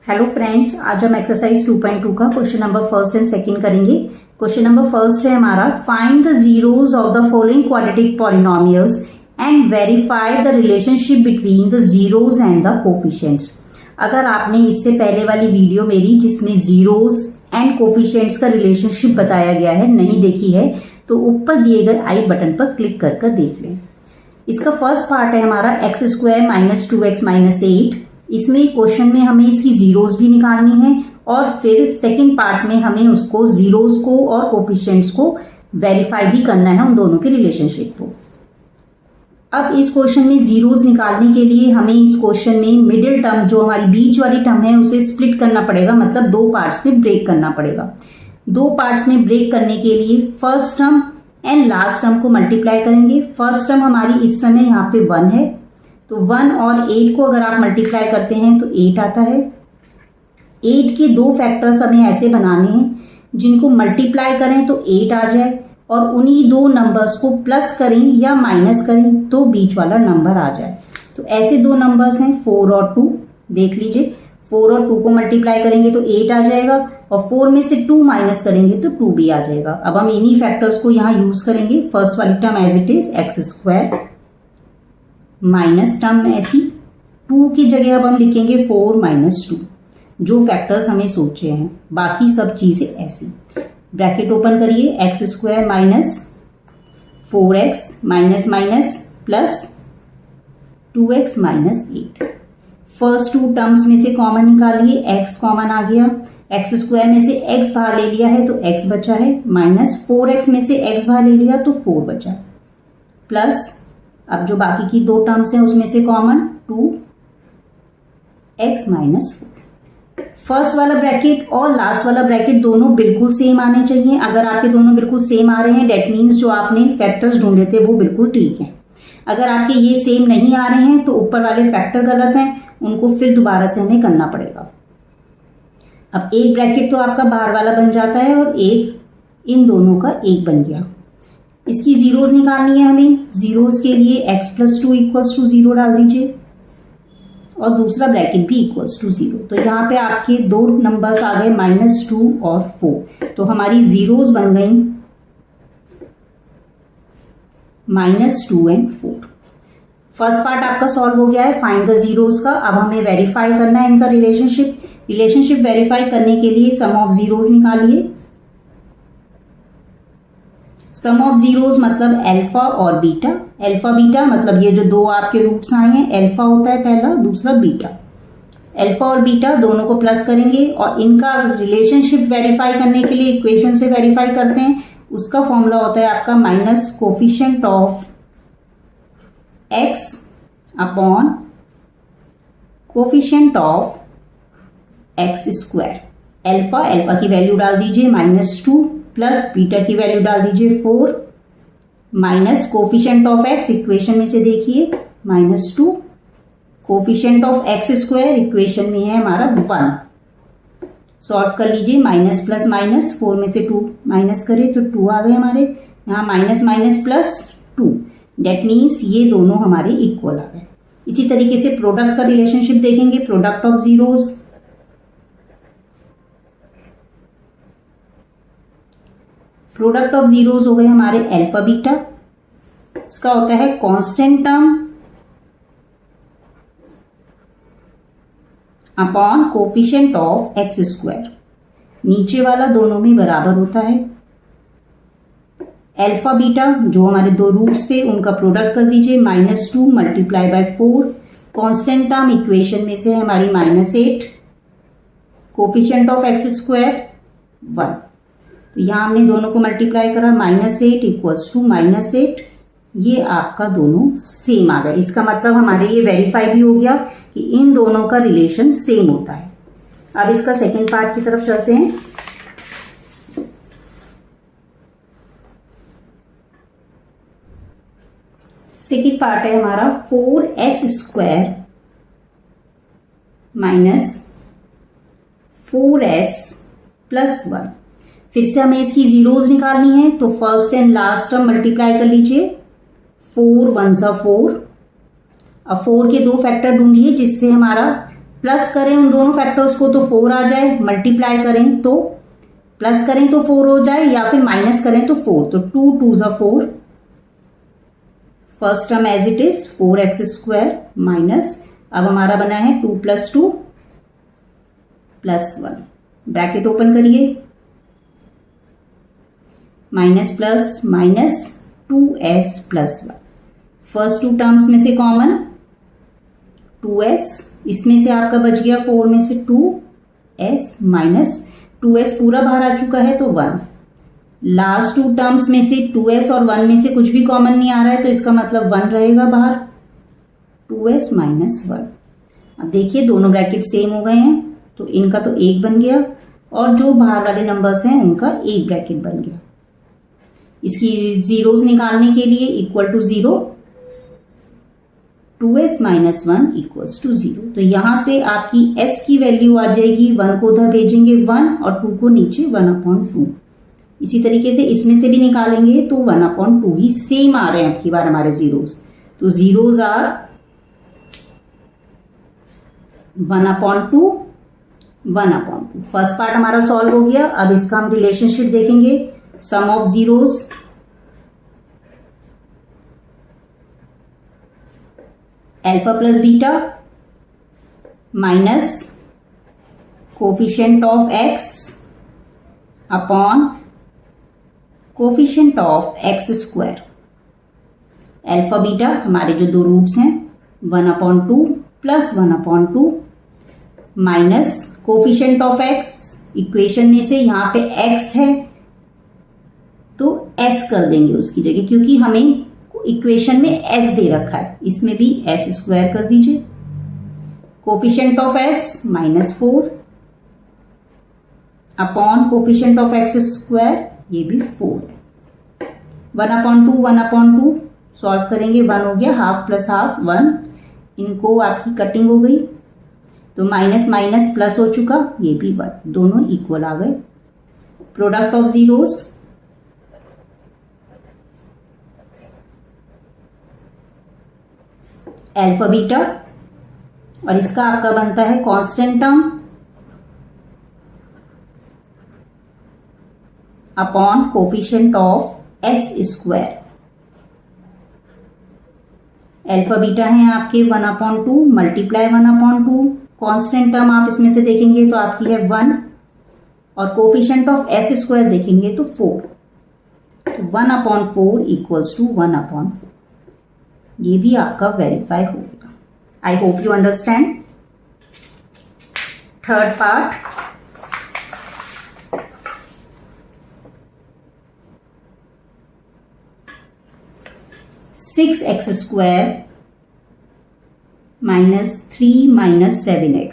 Hello friends, आज हम exercise 2.2 का question number first and second करेंगे। क्वेश्चन नंबर फर्स्ट है हमारा, find the zeros of the following quadratic polynomials and verify the relationship between the zeros and the coefficients. अगर आपने इससे पहले वाली वीडियो मेरी जिसमें जीरोस एंड कोफिशिएंट्स का रिलेशनशिप बताया गया है नहीं देखी है तो ऊपर दिए गए आई बटन पर क्लिक कर देख लें। इसका फर्स्ट पार्ट है हमारा x² माइनस 2x माइनस 8। इसमें क्वेश्चन में हमें इसकी जीरोस भी निकालनी है और फिर सेकंड पार्ट में हमें उसको जीरोस को और कोफिशिएंट्स को वेरीफाई भी करना है, उन दोनों के रिलेशनशिप को। अब इस क्वेश्चन में जीरोस निकालने के लिए हमें इस क्वेश्चन में मिडिल टर्म जो हमारी बीच वाली टर्म है उसे स्प्लिट करना पड़ेगा, मतलब दो पार्ट्स में ब्रेक करना पड़ेगा। दो पार्ट्स में ब्रेक करने के लिए first term and last term को मल्टीप्लाई करेंगे। फर्स्ट टर्म हमारी इस समय यहाँ पे 1 है, तो 1 और 8 को अगर आप मल्टीप्लाई करते हैं तो 8 आता है। 8 के दो फैक्टर्स हमें ऐसे बनाने हैं जिनको मल्टीप्लाई करें तो 8 आ जाए और उन्हीं दो नंबर्स को प्लस करें या माइनस करें तो बीच वाला नंबर आ जाए। तो ऐसे दो नंबर्स हैं 4 और 2। देख लीजिए, 4 और 2 को मल्टीप्लाई करेंगे तो 8 आ जाएगा और 4 में से 2 माइनस करेंगे तो 2 भी आ जाएगा। अब हम इन्हीं फैक्टर्स को यहाँ यूज करेंगे। फर्स्ट वाली term as it is x² minus term ऐसी 2 की जगह अब हम लिखेंगे 4 माइनस 2, जो फैक्टर्स हमें सोचे हैं। बाकी सब चीजें ऐसी। ब्रैकेट ओपन करिए, x² minus 4x minus minus plus 2x minus 8। First two terms में से कॉमन निकालिए, x कॉमन आ गया। x² में से x बाहर ले लिया है तो x बचा है, माइनस 4x में से x बाहर ले लिया तो 4 बचा, प्लस अब जो बाकी की दो टर्म्स हैं उसमें से कॉमन 2x माइनस 4। फर्स्ट वाला ब्रैकेट और लास्ट वाला ब्रैकेट दोनों बिल्कुल सेम आने चाहिए। अगर आपके दोनों बिल्कुल सेम आ रहे हैं डेट मीन्स जो आपने फैक्टर्स ढूंढे थे वो बिल्कुल ठीक है। अगर आपके ये सेम नहीं आ रहे हैं तो ऊपर वाले फैक्टर गलत हैं, उनको फिर दोबारा से हमें करना पड़ेगा। अब एक ब्रैकेट तो आपका बाहर वाला बन जाता है और एक इन दोनों का एक बन गया। इसकी जीरोस निकालनी है हमें। जीरोस के लिए x+2 इक्वल्स टू 0 डाल दीजिए और दूसरा ब्रैकेट भी इक्वल्स टू 0। तो यहाँ पे आपके दो नंबर्स आ गए -2 और 4। तो हमारी जीरोस बन गई -2 एंड 4। फर्स्ट पार्ट आपका सॉल्व हो गया है फाइंड द जीरोस का। अब हमें वेरीफाई करना है इनका रिलेशनशिप वेरीफाई करने के लिए सम ऑफ जीरोस निकालिए। सम ऑफ जीरोस मतलब अल्फा और बीटा। अल्फा बीटा मतलब ये जो दो आपके रूट्स आए हैं, अल्फा होता है पहला, दूसरा बीटा। अल्फा और बीटा दोनों को प्लस करेंगे और इनका रिलेशनशिप वेरीफाई करने के लिए इक्वेशन से वेरीफाई करते हैं। उसका फॉर्मूला होता है आपका minus coefficient of x upon coefficient of x²। Alpha की वैल्यू डाल दीजिए -2 प्लस बीटा की वैल्यू डाल दीजिए 4 minus coefficient of x equation में से देखिए -2, कोफिशिएंट ऑफ x² इक्वेशन में है हमारा 1। सॉल्व कर लीजिए, माइनस प्लस माइनस 4 में से 2 माइनस करें तो 2 आ गए हमारे। यहाँ minus minus plus 2, that means ये दोनों हमारे इक्वल आ गए। इसी तरीके से प्रोडक्ट का रिलेशनशिप देखेंगे, product of zeros. Product of zeros हो गए हमारे अल्फा बीटा। इसका होता है constant term upon coefficient of x²। नीचे वाला दोनों में बराबर होता है। अल्फा बीटा जो हमारे दो रूट्स थे उनका प्रोडक्ट कर दीजिए, -2 multiply by 4। Constant term equation में से है हमारी -8, कोफिशिएंट ऑफ x² 1। तो यहां हमने दोनों को मल्टीप्लाई करा, -8 इक्वल्स टू -8। ये आपका दोनों सेम आ गए। इसका मतलब हमारे ये वेरीफाई भी हो गया कि इन दोनों का रिलेशन सेम होता है। अब इसका सेकंड पार्ट की तरफ चलते हैं। सेकंड पार्ट है हमारा 4s² माइनस 4s प्लस 1। फिर से हमें इसकी जीरोस निकालनी है तो first and last term multiply कर लीजिए। 4 1 4। अब 4 के दो फैक्टर ढूंढिए जिससे हमारा प्लस करें उन दोनों फैक्टर्स को तो 4 आ जाए, मल्टीप्लाई करें तो प्लस करें तो 4 हो जाए या फिर माइनस करें तो 4, तो 2 2 ज़ा 4, first term as it is 4x² minus, अब हमारा बना है 2 + 2 + 1, ब्रैकेट ओपन करिए, minus plus minus 2s + 1, first two terms में से कॉमन 2s, इसमें से आपका बच गया 4 में से 2s माइनस 2s पूरा बाहर आ चुका है तो 1, लास्ट टू टर्म्स में से 2s और 1 में से कुछ भी कॉमन नहीं आ रहा है तो इसका मतलब 1 रहेगा बाहर, 2s - 1। अब देखिए दोनों ब्रैकेट सेम हो गए हैं तो इनका तो 1 बन गया और जो बाहर वाले नंबर्स हैं उनका 1 ब्रैकेट बन गया। इसकी जीरोस निकालने के लिए इक्वल टू 0, 2s - 1 = 0, तो यहां से आपकी s की वैल्यू आ जाएगी, 1 को उधर भेजेंगे 1 और 2 को नीचे 1/2। इसी तरीके से इसमें से भी निकालेंगे तो 1/2 ही सेम आ रहे हैं आपकी बार हमारे जीरोस, तो जीरोस आर 1/2 1/2। फर्स्ट पार्ट हमारा सॉल्व हो गया। अब इसका हम रिलेशनशिप देखेंगे, sum of zeros, alpha plus beta minus coefficient of x upon coefficient of x²। Alpha beta हमारे जो दो रूट्स हैं 1/2 + 1/2 minus coefficient of x, equation में से यहां पे x है तो s कर देंगे उसकी जगह, क्योंकि हमें इक्वेशन में s दे रखा है, इसमें भी s² कर दीजिए। Coefficient of s -4 upon coefficient of x², ये भी 4 है। 1/2 1/2 सॉल्व करेंगे, 1 हो गया, हाफ प्लस हाफ 1, इनको आपकी कटिंग हो गई तो माइनस माइनस प्लस हो चुका, ये भी 1, दोनों इक्वल आ गए। Product of zeros, alpha beta और इसका आपका बनता है constant term upon coefficient of s²। Alpha beta है आपके 1/2 मल्टीप्लाई 1/2, कांस्टेंट टर्म आप इसमें से देखेंगे तो आपकी है 1 और कोफिशिएंट ऑफ s² देखेंगे तो 4, तो 1/4 = 1/4, ये भी आपका वेरीफाई हो गया। I hope you understand. Third part, (6x² - 3 - 7x).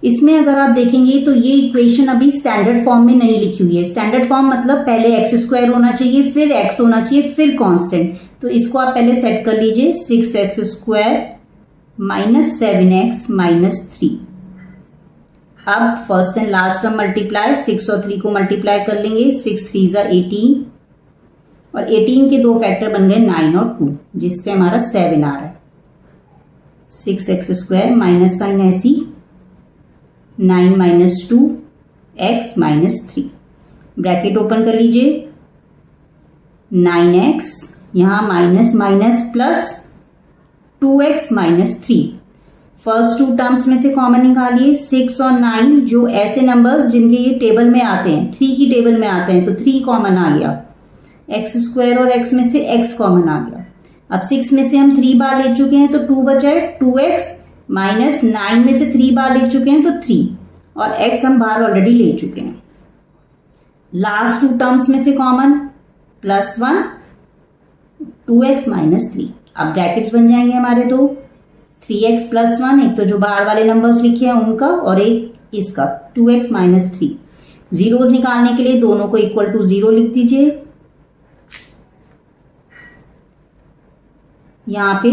इसमें अगर आप देखेंगे तो ये इक्वेशन अभी स्टैंडर्ड फॉर्म में नहीं लिखी हुई है। स्टैंडर्ड फॉर्म मतलब पहले x² होना चाहिए, फिर x होना चाहिए, फिर कांस्टेंट, तो इसको आप पहले सेट कर लीजिए। 6x² - 7x - 3। अब first and last term multiply, 6 और 3 को मल्टीप्लाई कर लेंगे, 6 3 = 18 और 18 के दो फैक्टर बन गए 9 और 2, जिससे हमारा 7 आ रहा है। 6x² माइनस साइन ऐसी 9 - 2 x - 3, ब्रैकेट ओपन कर लीजिए, 9x यहां minus minus plus 2x - 3, first two terms में से कॉमन निकालिए। 6 और 9 जो ऐसे नंबर्स जिनके ये टेबल में आते हैं, 3 की टेबल में आते हैं, तो 3 कॉमन आ गया, x² और x में से x कॉमन आ गया। अब 6 में से हम 3 बार ले चुके हैं तो 2 बचा है, 2x माइनस 9 में से 3 बार ले चुके हैं तो 3 और x हम बाहर ऑलरेडी ले चुके हैं। लास्ट टू टर्म्स में से कॉमन +1 2x - 3, अब ब्रैकेट्स बन जाएंगे हमारे तो 3x + 1, एक तो जो बाहर वाले नंबर्स लिखे हैं उनका और एक इसका 2x - 3। जीरोस निकालने के लिए दोनों को इक्वल टू 0 लिख दीजिए। यहाँ पे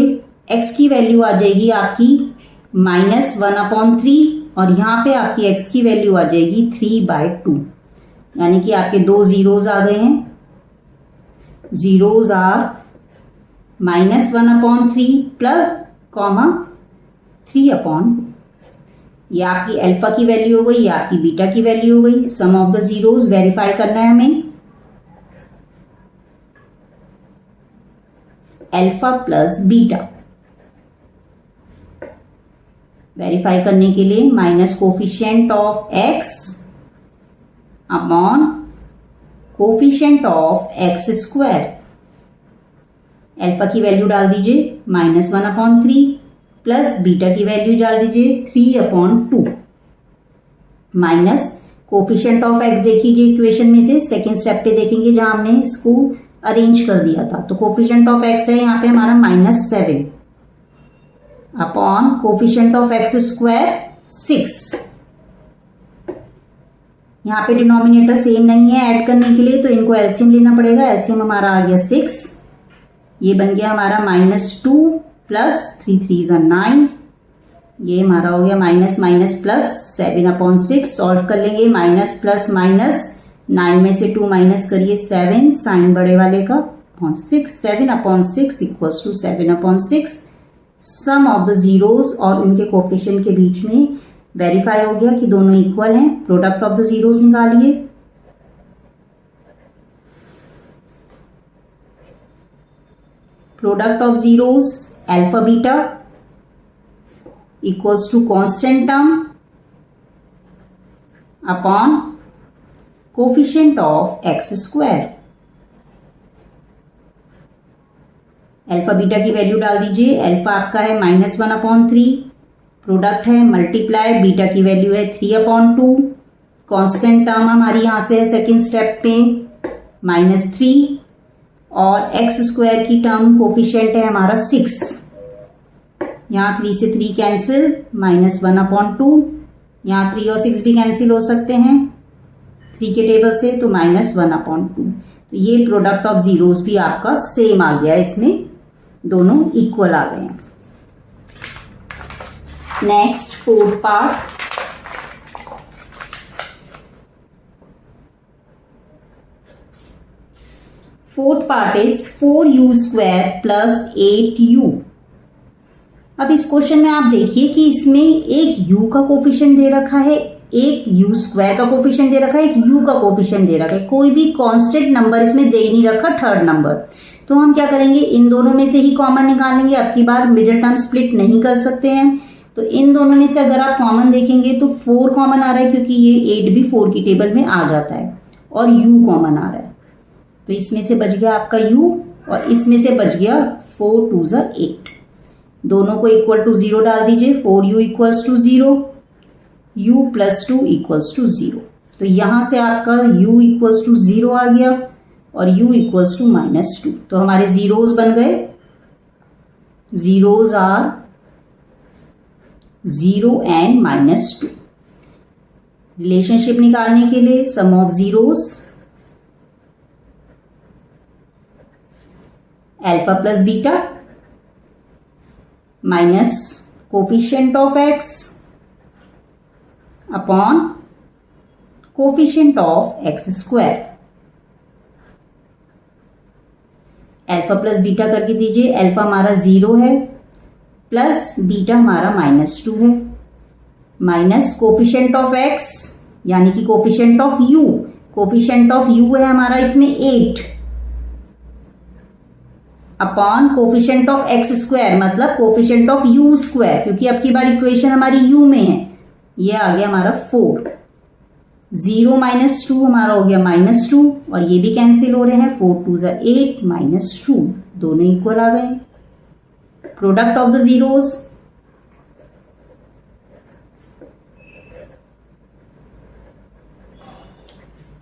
x की वैल्यू आ जाएगी आपकी -1/3 और यहाँ पे आपकी x की वैल्यू आ जाएगी 3/2, यानी कि आपके दो जीरोस आ गए हैं। Zeros are -1/3 plus comma 3/2। ये आपकी अल्फा की वैल्यू हो गई, ये आपकी बीटा की वैल्यू हो गई। सम ऑफ द जीरोस वेरीफाई करना है हमें। अल्फा प्लस बीटा वेरीफाई करने के लिए minus coefficient of x upon coefficient of x square. Alpha की वैल्यू डाल दीजिए -1/3 प्लस बीटा की वैल्यू डाल दीजिए 3/2 माइनस कोफिशिएंट ऑफ एक्स देखिए इक्वेशन में से सेकेंड स्टेप पे देखेंगे जहां हमने इसको अरेंज कर दिया था। तो कोफिशिएंट ऑफ एक्स है यहाँ पे हमारा -7 upon coefficient of x square 6। यहाँ पे डिनोमिनेटर सेम नहीं है ऐड करने के लिए, तो इनको एलसीएम लेना पड़ेगा। एलसीएम हमारा आ गया 6, ये बन गया हमारा -2 प्लस 3 3 9, ये हमारा हो गया माइनस माइनस प्लस 7/6। सॉल्व कर लेंगे माइनस प्लस माइनस 9 में से 2 माइनस करिए 7 साइन बड़े वाले का upon 6, 7/6 equals to 7/6। Sum of the zeros और उनके कोफिशिएंट के बीच में वेरीफाई हो गया कि दोनों इक्वल हैं। प्रोडक्ट ऑफ द जीरोस निकालिए। Product of zeros alpha beta equals to constant term upon coefficient of x square. Alpha beta की वैल्यू डाल दीजिए। अल्फा आपका है -1/3, प्रोडक्ट है मल्टीप्लाई, बीटा की वैल्यू है 3/2। कांस्टेंट टर्म हमारी यहां से है सेकेंड स्टेप पे -3 और एक्स स्क्वायर की टर्म कोफिशिएंट है हमारा 6। यहाँ 3 से 3 कैंसिल -1/2, यहाँ 3 और 6 भी कैंसिल हो सकते हैं 3 के टेबल से, तो -1/2। तो ये प्रोडक्ट ऑफ जीरोस भी आपका सेम आ गया, इसमें दोनों इक्वल आ गए हैं। Next fourth part, fourth part is 4u² plus 8u। अब इस क्वेश्चन में आप देखिए कि इसमें एक u का कोफिशिएंट दे रखा है, एक u² का कोफिशिएंट दे रखा है, एक u का कोफिशिएंट दे रखा है। कोई भी कांस्टेंट नंबर इसमें दे नहीं रखा थर्ड नंबर। तो हम क्या करेंगे, इन दोनों में से ही कॉमन निकालेंगे। अब की बार मिडिल टर्म स्प्लिट नहीं कर सकते हैं, तो इन दोनों में से अगर आप कॉमन देखेंगे तो 4 कॉमन आ रहा है क्योंकि ये 8 भी 4 की टेबल में आ जाता है और u कॉमन आ रहा है। तो इसमें से बच गया आपका u और इसमें से बच गया 4 2 8। दोनों को इक्वल टू 0 डाल दीजिए। 4u equals to 0, u plus 2 equals to 0। तो यहां से आपका u इक्वल्स टू 0 आ गया और u इक्वल्स टू -2। तो हमारे जीरोस बन गए। Zeros are 0 and -2। रिलेशनशिप निकालने के लिए sum of zeros alpha plus beta minus coefficient of x upon coefficient of x square. Alpha plus beta करके दीजिए। अल्फा हमारा 0 है प्लस बीटा हमारा -2 है माइनस कोफिशिएंट ऑफ एक्स यानी कि coefficient of u। Coefficient of u है हमारा इसमें 8 upon coefficient of x square मतलब कोफिशिएंट ऑफ u स्क्वायर, क्योंकि अब की बार इक्वेशन हमारी u में है। ये आ गया हमारा 4। 0 -2 हमारा हो गया -2 और ये भी कैंसिल हो रहे हैं। 4 2 8 -2 दोनों इक्वल आ गए। Product of the zeros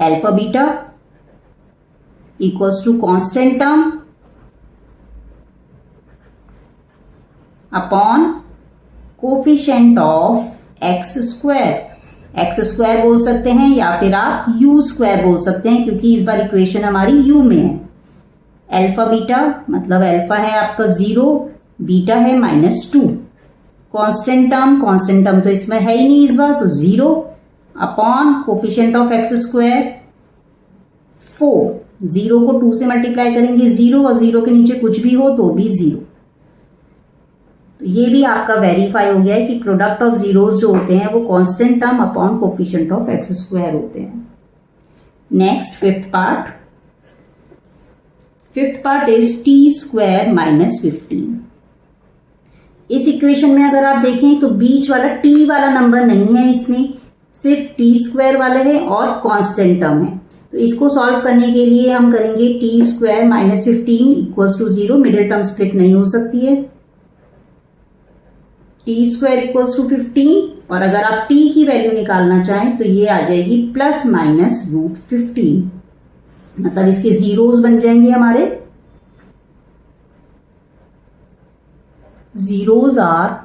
alpha beta equals to constant term upon coefficient of x square. X square बोल सकते हैं या फिर आप u स्क्वायर बोल सकते हैं क्योंकि इस बार इक्वेशन हमारी u में है। अल्फा बीटा मतलब अल्फा है आपका 0, बीटा है -2। कांस्टेंट टर्म तो इसमें है ही नहीं इस बार, तो 0 upon coefficient of x square 4। 0 को 2 से मल्टीप्लाई करेंगे 0 और 0 के नीचे कुछ भी हो तो भी 0। तो ये भी आपका वेरीफाई हो गया है कि प्रोडक्ट ऑफ जीरोस जो होते हैं वो constant term upon coefficient of x square होते हैं। Next fifth part is T square minus 15। इस इक्वेशन में अगर आप देखें तो बीच वाला टी वाला नंबर नहीं है, इसमें सिर्फ टी स्क्वायर वाले है और कांस्टेंट टर्म है। तो इसको सॉल्व करने के लिए हम करेंगे t square minus 15 equals to 0। Middle term split नहीं हो सकती है। टी स्क्वायर इक्वल्स टू 15 और अगर आप टी की वैल्यू निकालना चाहें तो ये आ जाएगी प्लस माइनस रूट 15, मतलब इसके जीरोस बन जाएंगे हमारे। जीरोस आर,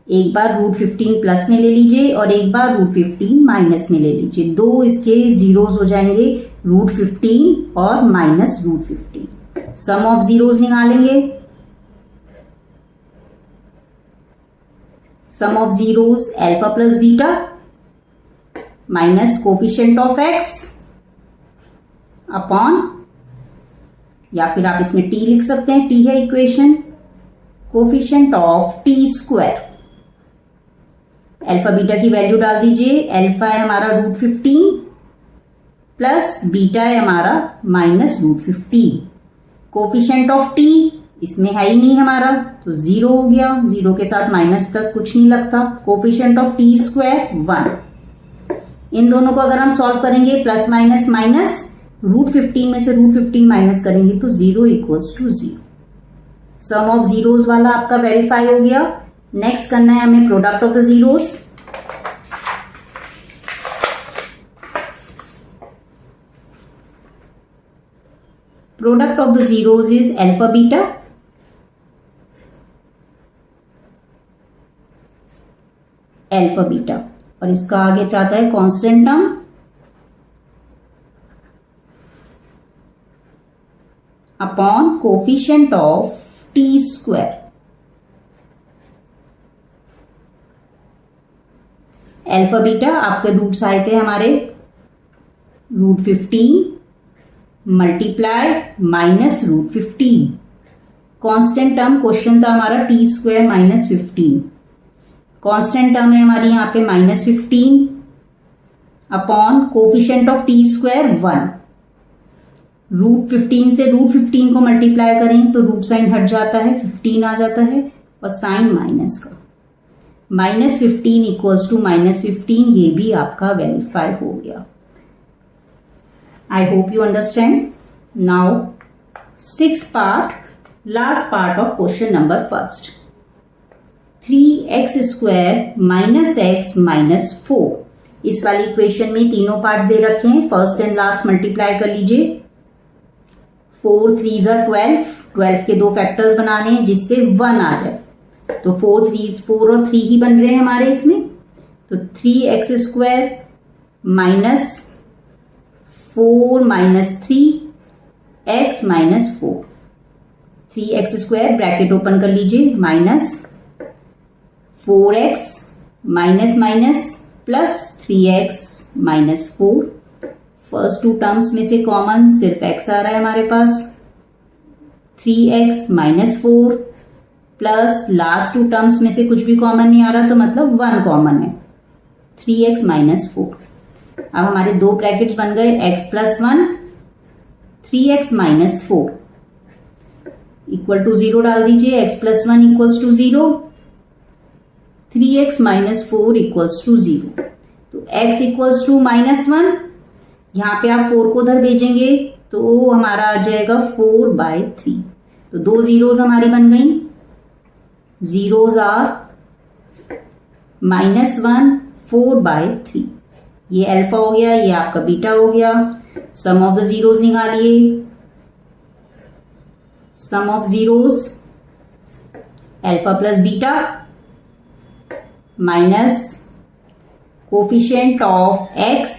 एक बार रूट 15 प्लस में ले लीजिए और एक बार रूट 15 माइनस में ले लीजिए। दो इसके जीरोस हो जाएंगे, रूट 15 और minus root 15। Sum of zeros निकालेंगे। Sum of zeros alpha plus beta minus coefficient of x upon, या फिर आप इसमें टी लिख सकते हैं, टी है equation, coefficient of t square. Alpha beta की वैल्यू डाल दीजिए। अल्फा है हमारा रूट 15 प्लस बीटा है हमारा minus root 15। Coefficient of t इसमें है ही नहीं हमारा, तो 0 हो गया। 0 के साथ माइनस प्लस कुछ नहीं लगता। Coefficient of t square 1। इन दोनों को अगर हम सॉल्व करेंगे प्लस माइनस माइनस, रूट 15 में से रूट 15 माइनस करेंगे तो 0 equals to 0। Sum of zeros वाला आपका वेरीफाई हो गया। नेक्स्ट करना है हमें product of the zeros. Product of the zeros is alpha beta alpha beta, और इसका आगे चाहता है constant term upon coefficient of t square. Alpha beta आपके रूट्स आए थे हमारे root 15 multiply minus root 15। Constant term question था हमारा t square minus 15। Constant term है हमारी यहाँ पे minus 15 upon coefficient of t square 1। Root 15 से रूट 15 को मल्टीप्लाई करें तो रूट साइन हट जाता है, 15 आ जाता है और साइन माइनस का। माइनस 15 इक्वल्स टू माइनस 15, ये भी आपका वेरीफाई हो गया। I hope you understand. Now 6th part, last part of question number first. 3x square minus x minus 4। इस वाली इक्वेशन में तीनों पार्ट्स दे रखे हैं, फर्स्ट एंड लास्ट मल्टीप्लाई कर लीजिए। 4 3 ज़ा 12, 12 के दो फैक्टर्स बनाने हैं जिससे 1 आ जाए, तो 4 और 3 ही बन रहे हैं हमारे इसमें। तो 3x square minus 4 minus 3x minus 4। 3x square bracket open कर लीजिए minus 4x minus minus plus 3x minus 4। First two terms में से कॉमन सिर्फ x आ रहा है हमारे पास। 3x minus 4 plus last two terms में से कुछ भी कॉमन नहीं आ रहा, तो मतलब 1 कॉमन है, 3x माइनस 4। अब हमारे दो ब्रैकेट्स बन गए, x plus 1 3x minus 4 equal to 0 डाल दीजिए। x plus 1 equals to 0, 3x minus 4 equals to 0। तो x इक्वल्स टू माइनस 1, यहाँ पे आप 4 को उधर भेजेंगे तो हमारा आ जाएगा 4/3। तो दो जीरोस हमारी बन गई। Zeros are minus 1 4/3। ये अल्फा हो गया, ये आपका बीटा हो गया। सम ऑफ द जीरोस निकालिए। Sum of zeros alpha plus beta minus coefficient of x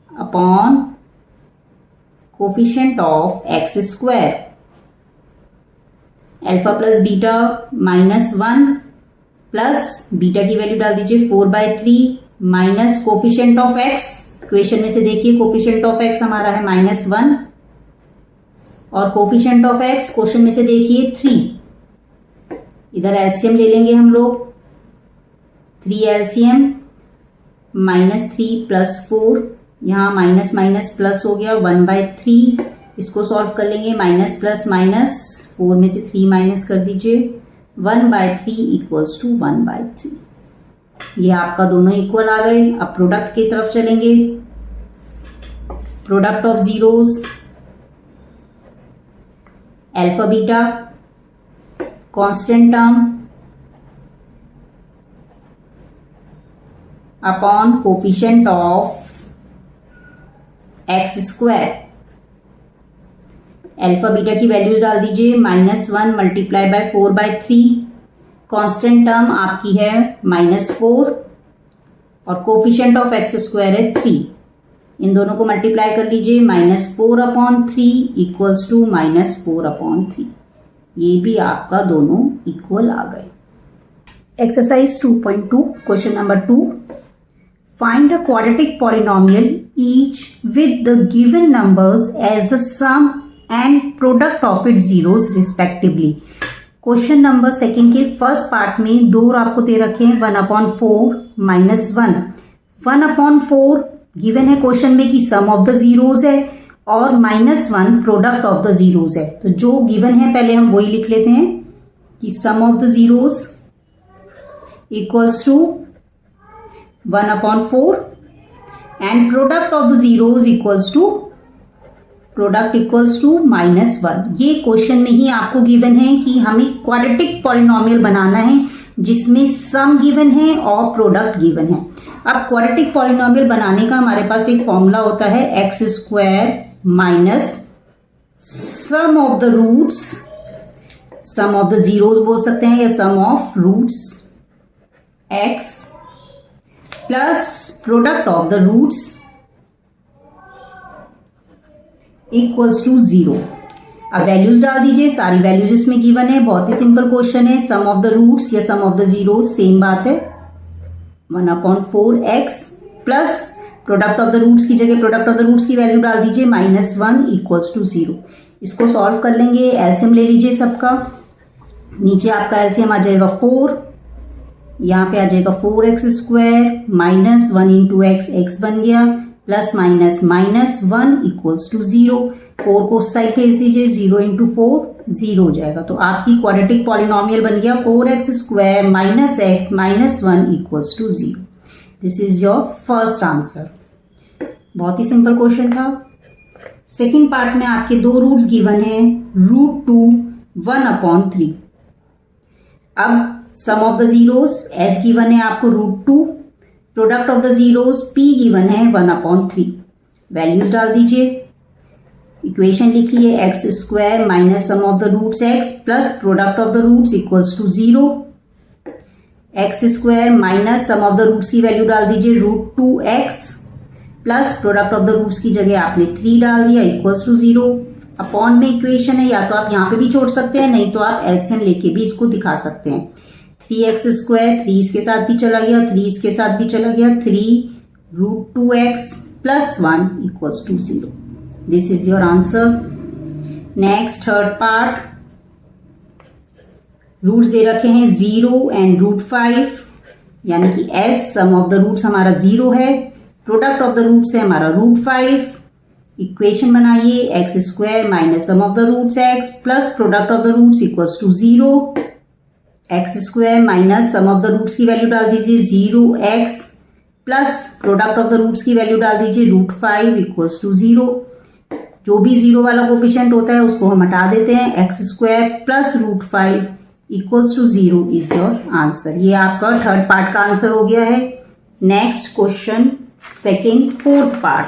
upon coefficient of x square. Alpha plus beta minus 1 plus beta की वैल्यू डाल दीजिए 4/3 minus coefficient of x. Equation में से देखिए coefficient of x हमारा है -1 और कोफिशिएंट ऑफ एक्स क्वेश्चन में से देखिए 3। इधर एलसीएम ले लेंगे हम लोग, 3 एलसीएम -3 + 4, यहाँ माइनस माइनस प्लस हो गया 1/3, इसको सॉल्व कर लेंगे, माइनस प्लस माइनस, 4 में से 3 माइनस कर दीजिए, 1/3 = 1/3। ये आपका दोनों इक्वल आ गए। अब प्रोडक्ट की तरफ चलेंगे, product of zeros, alpha beta, constant term upon coefficient of x²। Alpha beta की वैल्यूज डाल दीजिए, -1 × 4/3, कांस्टेंट टर्म आपकी है -4 और कोफिशिएंट ऑफ x² है 3। इन दोनों को मल्टीप्लाई कर लीजिए, -4/3 = -4/3। ये भी आपका दोनों इक्वल आ गए। Exercise 2.2 question number 2, find a quadratic polynomial each with the given numbers as the sum and product of its zeros respectively। Question number second के फर्स्ट पार्ट में दो आपको दे रखे हैं, 1/4 -1। 1/4 गिवन है क्वेश्चन में कि सम ऑफ द जीरोज है और -1 प्रोडक्ट ऑफ द जीरोज है। तो जो गिवन है पहले हम वही लिख लेते हैं कि सम of the zeros equals to 1/4 and product of the zeros equals to -1। ये क्वेश्चन में ही आपको गिवन है कि हमें क्वाड्रेटिक पॉलिनोमियल बनाना है जिसमें सम गिवन है और प्रोडक्ट गिवन है। अब क्वाड्रेटिक पॉलिनोमियल बनाने का हमारे पास एक फॉर्मूला होता है x² sum of the roots, sum of the zeros बोल सकते हैं या sum of roots x plus product of the roots equals to 0। अब वैल्यूज डाल दीजिए, सारी वैल्यूज इसमें गिवन है, बहुत ही सिंपल क्वेश्चन है। सम ऑफ द रूट्स या sum of the zeros same बात है, 1/4x plus product of the roots की जगह प्रोडक्ट ऑफ द रूट्स की वैल्यू डाल दीजिए, -1 = 0। इसको सॉल्व कर लेंगे, एलसीएम ले लीजिए सबका, नीचे आपका एलसीएम आ जाएगा 4, यहाँ पे आ जाएगा 4x² -1 × x, x बन गया, प्लस माइनस -1 = 0। 4 को उस साइड भेज दीजिए, 0 × 4 0 हो जाएगा। तो आपकी क्वाड्रेटिक पॉलिनोमियल बन गया 4x² - x -1 = 0। This is your first answer. बहुत ही सिंपल क्वेश्चन था। सेकेंड पार्ट में आपके दो रूट्स गिवन है, √2 1/3। अब sum of the zeros s given है आपको √2, product of the zeros p given है 1/3। वैल्यूज डाल दीजिए, इक्वेशन लिखिए x² - sum of the roots x plus product of the roots equals to 0। x² - sum of the roots की value डाल दीजिए √2x plus product of the roots की जगह आपने 3 डाल दिया इक्वल्स टू 0। अपॉन में इक्वेशन है, या तो आप यहाँ पे भी छोड़ सकते हैं, नहीं तो आप एलसीएम लेके भी इसको दिखा सकते हैं। 3x², 3 इसके साथ भी चला गया, 3 इसके साथ भी चला गया, 3 √2x + 1 = 0। This is your answer. Next third part, roots दे रखे हैं 0 एंड √5, यानी कि s sum of the roots हमारा 0 है, प्रोडक्ट ऑफ द रूट्स है हमारा √5। इक्वेशन बनाइए x² - sum of the roots x plus product of the roots equals to 0। x² - sum of the roots की वैल्यू डाल दीजिए 0x plus product of the roots की value डाल दीजिए √5 equals to 0। जो भी 0 वाला कोफिशिएंट होता है उसको हम हटा देते हैं, x² plus √5 equals to 0 is your answer. ये आपका थर्ड पार्ट का आंसर हो गया है। Next question second fourth part,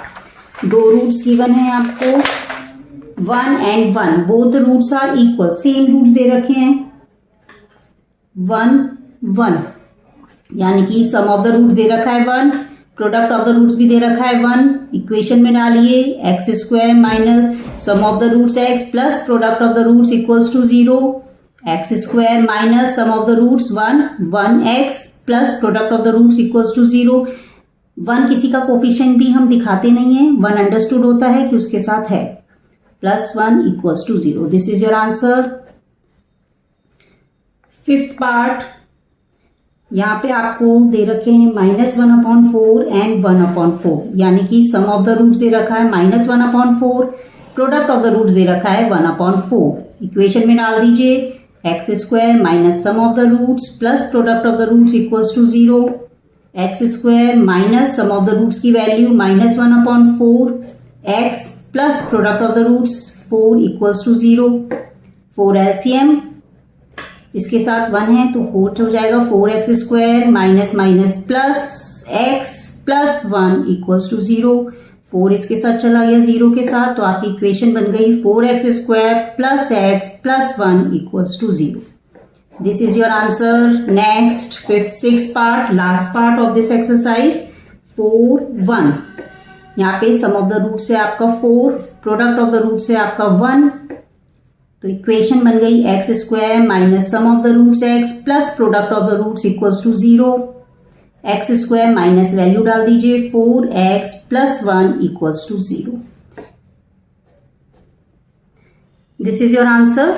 दो रूट्स गिवन है आपको 1 and 1, both roots are equal, same roots दे रखे हैं 1 1, यानी कि सम ऑफ द रूट्स दे रखा है 1, प्रोडक्ट ऑफ द रूट्स भी दे रखा है 1। इक्वेशन में डालिए x² - sum of the roots x plus product of the roots equals to 0। x² - sum of the roots 1x plus product of the roots equals to 0। 1 किसी का coefficient भी हम दिखाते नहीं है, 1 अंडरस्टूड होता है कि उसके साथ है, +1 = 0। This is your answer. Fifth part, यहाँ पे आपको दे रखे हैं -1/4 एंड 1/4, यानी कि सम ऑफ द रूट्स दे रखा है -1/4, प्रोडक्ट ऑफ द रूट्स दे रखा है 1/4। इक्वेशन में डाल दीजिए x² minus sum of the roots plus product of the roots equals to 0, x² minus sum of the roots की value -1/4, x plus product of the roots 4 equals to 0। 4 LCM इसके साथ 1 है तो 4 हो जाएगा, 4x² minus minus plus x plus 1 equals to 0। 4 इसके साथ चला गया 0 के साथ, तो आपकी इक्वेशन बन गई 4x² plus x plus 1 equals to 0। This is your answer. Next fifth six part, last part of this exercise 4(1). यहाँ पे सम ऑफ द रूट से आपका 4, प्रोडक्ट ऑफ द रूट से आपका 1, तो इक्वेशन बन गई x² minus sum of the roots x plus product of the roots equals to 0। x² minus value डाल दीजिए 4x plus 1 equals to 0। This is your answer.